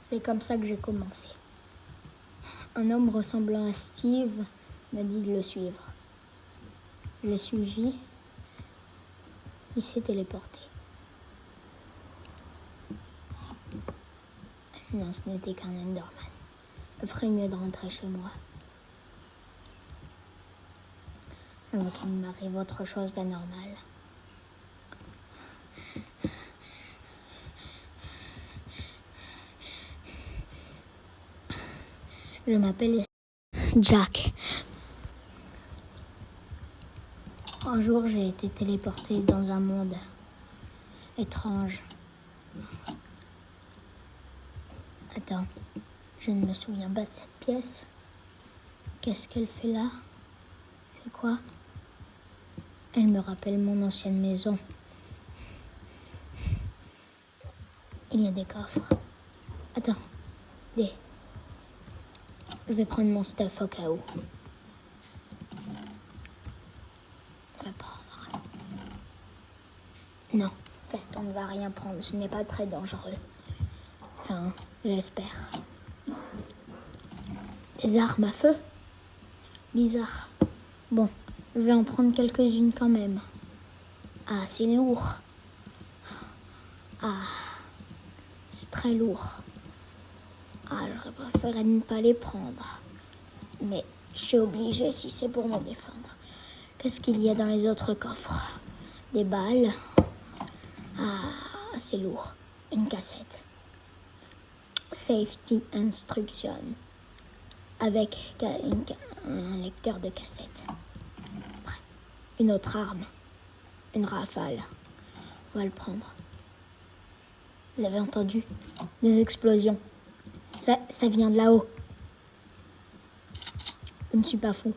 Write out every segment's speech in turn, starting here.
C'est comme ça que j'ai commencé. Un homme ressemblant à Steve m'a dit de le suivre. Je l'ai suivi. Il s'est téléporté. Non, ce n'était qu'un Enderman. Je ferais mieux de rentrer chez moi. Avant qu'il m'arrive autre chose d'anormal. Je m'appelle Jack. Un jour, j'ai été téléporté dans un monde étrange. Attends, je ne me souviens pas de cette pièce. Qu'est-ce qu'elle fait là? C'est quoi? Elle me rappelle mon ancienne maison. Il y a des coffres. Attends, Je vais prendre mon stuff au cas où. On va prendre. Non, en fait, on ne va rien prendre. Ce n'est pas très dangereux. Enfin, j'espère. Des armes à feu? Bizarre. Bon, je vais en prendre quelques-unes quand même. Ah, c'est lourd. Ah, c'est très lourd. Ah, j'aurais préféré ne pas les prendre. Mais je suis obligée si c'est pour me défendre. Qu'est-ce qu'il y a dans les autres coffres? Des balles. Ah, c'est lourd. Une cassette. Safety Instruction. Avec un lecteur de cassette. Une autre arme. Une rafale. On va le prendre. Vous avez entendu? Des explosions. Ça vient de là-haut. Je ne suis pas fou.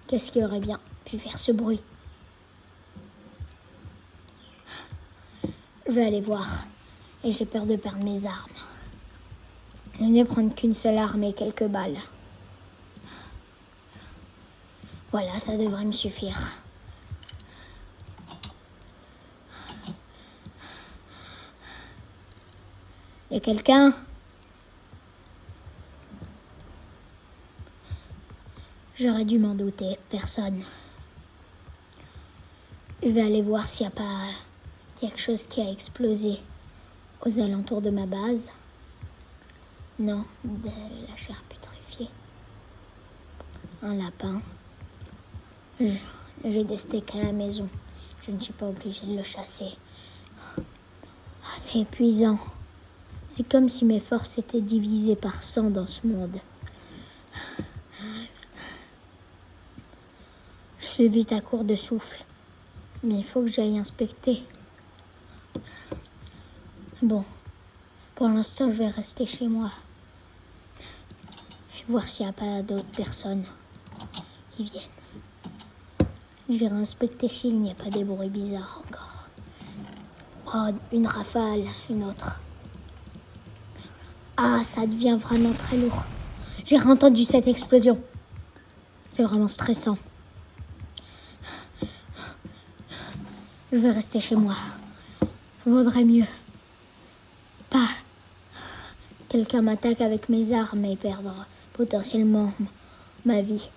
Qu'est-ce qui aurait bien pu faire ce bruit? Je vais aller voir. Et j'ai peur de perdre mes armes. Je ne vais prendre qu'une seule arme et quelques balles. Voilà, ça devrait me suffire. Y a quelqu'un? J'aurais dû m'en douter. Personne. Je vais aller voir s'il n'y a pas quelque chose qui a explosé aux alentours de ma base. Non, de la chair putréfiée. Un lapin. J'ai des steaks à la maison. Je ne suis pas obligée de le chasser. Ah, c'est épuisant. C'est comme si mes forces étaient divisées par 100 dans ce monde. Je suis vite à court de souffle. Mais il faut que j'aille inspecter. Bon, pour l'instant, je vais rester chez moi. Et voir s'il n'y a pas d'autres personnes qui viennent. Je vais inspecter s'il n'y a pas des bruits bizarres encore. Oh, une rafale, une autre. Ah, ça devient vraiment très lourd. J'ai entendu cette explosion. C'est vraiment stressant. Je vais rester chez moi. Vaudrait mieux pas quelqu'un m'attaque avec mes armes et perdre potentiellement ma vie.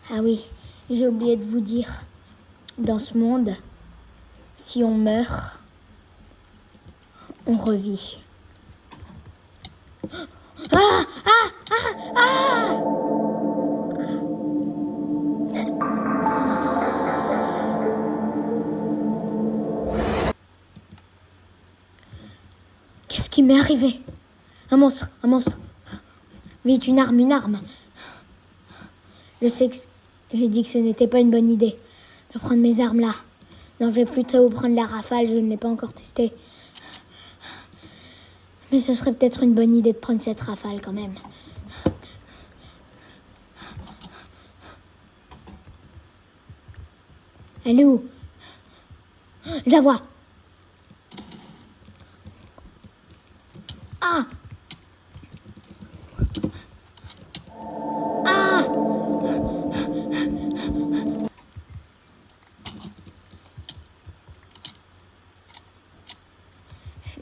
Ah oui, j'ai oublié de vous dire, dans ce monde, si on meurt, on revit. Ah! Ah! Ah! Ah! Qu'est-ce qui m'est arrivé? Un monstre, un monstre. Vite, une arme. Je sais que j'ai dit que ce n'était pas une bonne idée de prendre mes armes là. Non, je vais plutôt prendre la rafale, je ne l'ai pas encore testée. Mais ce serait peut-être une bonne idée de prendre cette rafale quand même. Elle est où? Je la vois. Ah! Ah!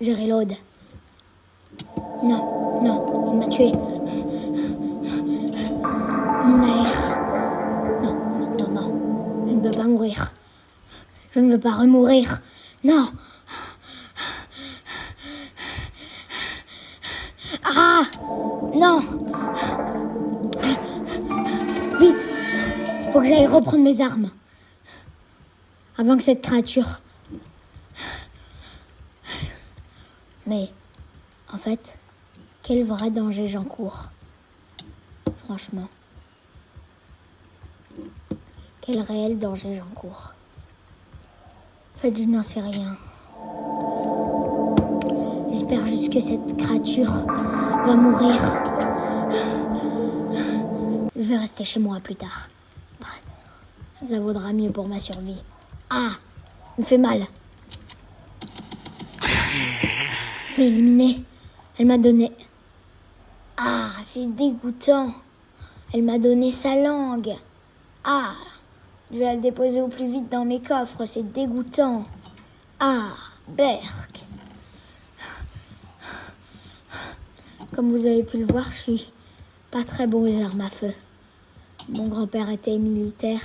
Je reload. Non, non, il m'a tué. Mon air. Non, non, non, non. Je ne veux pas mourir. Je ne veux pas remourir. Non. Ah! Non! Vite! Faut que j'aille reprendre mes armes. Avant que cette créature... Mais, en fait, quel vrai danger j'encours? Franchement. Quel réel danger j'encours? En fait, je n'en sais rien. J'espère juste que cette créature va mourir. Je vais rester chez moi plus tard. Ça vaudra mieux pour ma survie. Ah, il me fait mal. Je l'ai éliminée. Elle m'a donné... Ah, c'est dégoûtant. Elle m'a donné sa langue. Ah, je vais la déposer au plus vite dans mes coffres. C'est dégoûtant. Ah, berk. Comme vous avez pu le voir, je suis pas très bon aux armes à feu. Mon grand-père était militaire.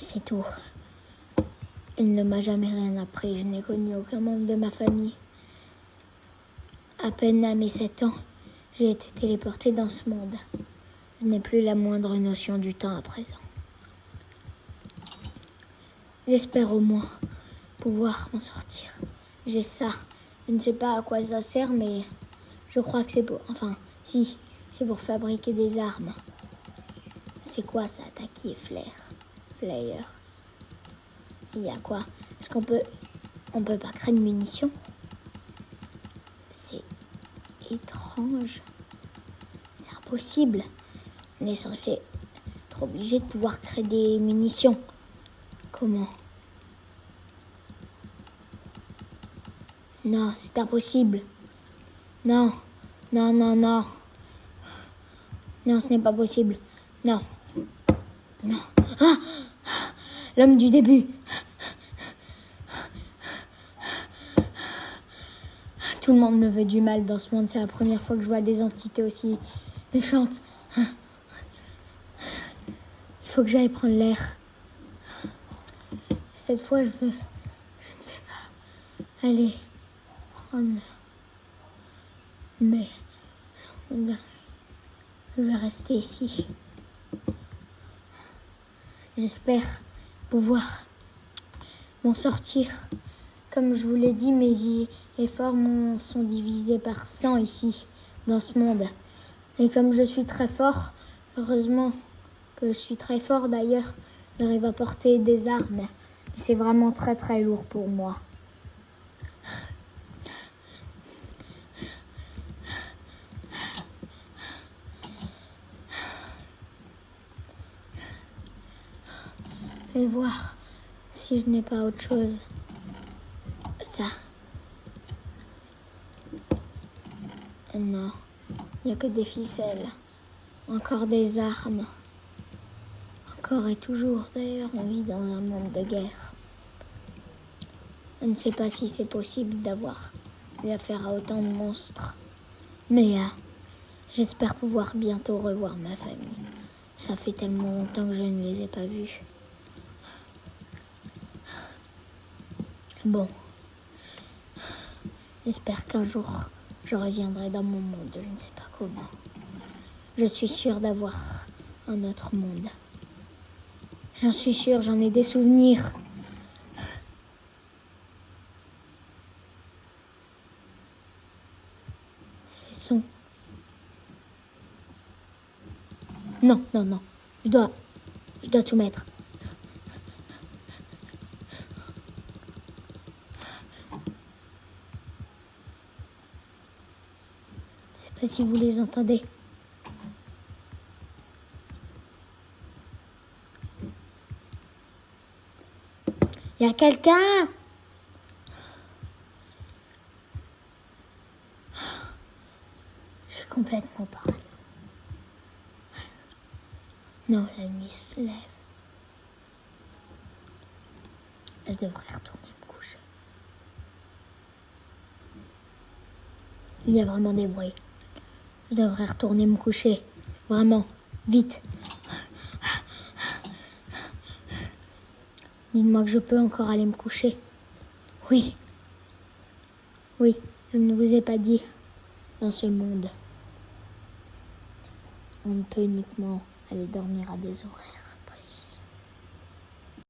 C'est tout. Il ne m'a jamais rien appris. Je n'ai connu aucun membre de ma famille. À peine à mes 7 ans, j'ai été téléportée dans ce monde. Je n'ai plus la moindre notion du temps à présent. J'espère au moins pouvoir m'en sortir. J'ai ça. Je ne sais pas à quoi ça sert, mais je crois que c'est pour... Enfin, si, c'est pour fabriquer des armes. C'est quoi ça, Taki et Flair? Flair. Il y a quoi? Est-ce qu'on peut... On peut pas créer de munitions? C'est étrange. C'est impossible. On est censé être obligé de pouvoir créer des munitions. Comment? Non, c'est impossible. Non, non, non, non. Non, ce n'est pas possible. Non. Non. Ah! L'homme du début. Tout le monde me veut du mal dans ce monde. C'est la première fois que je vois des entités aussi méchantes. Il faut que j'aille prendre l'air. Cette fois, je ne vais pas aller prendre... Mais je vais rester ici. J'espère pouvoir m'en sortir. Comme je vous l'ai dit, mes efforts sont divisés par 100 ici, dans ce monde. Et comme je suis très fort, heureusement que je suis très fort d'ailleurs, j'arrive à porter des armes. C'est vraiment très très lourd pour moi. Je vais voir si je n'ai pas autre chose. Ça. Non, il n'y a que des ficelles. Encore des armes. Encore et toujours, d'ailleurs, on vit dans un monde de guerre. Je ne sais pas si c'est possible d'avoir eu affaire à autant de monstres. Mais j'espère pouvoir bientôt revoir ma famille. Ça fait tellement longtemps que je ne les ai pas vus. Bon. J'espère qu'un jour, je reviendrai dans mon monde. Je ne sais pas comment. Je suis sûre d'avoir un autre monde. J'en suis sûre, j'en ai des souvenirs. Ces sons. Non, non, non. Je dois tout mettre. Je sais pas si vous les entendez. Il y a quelqu'un? Je suis complètement parano. Non, la nuit se lève. Je devrais retourner me coucher. Il y a vraiment des bruits. Je devrais retourner me coucher. Vraiment, vite. Dites-moi que je peux encore aller me coucher. Oui. Oui, je ne vous ai pas dit. Dans ce monde, on ne peut uniquement aller dormir à des horaires.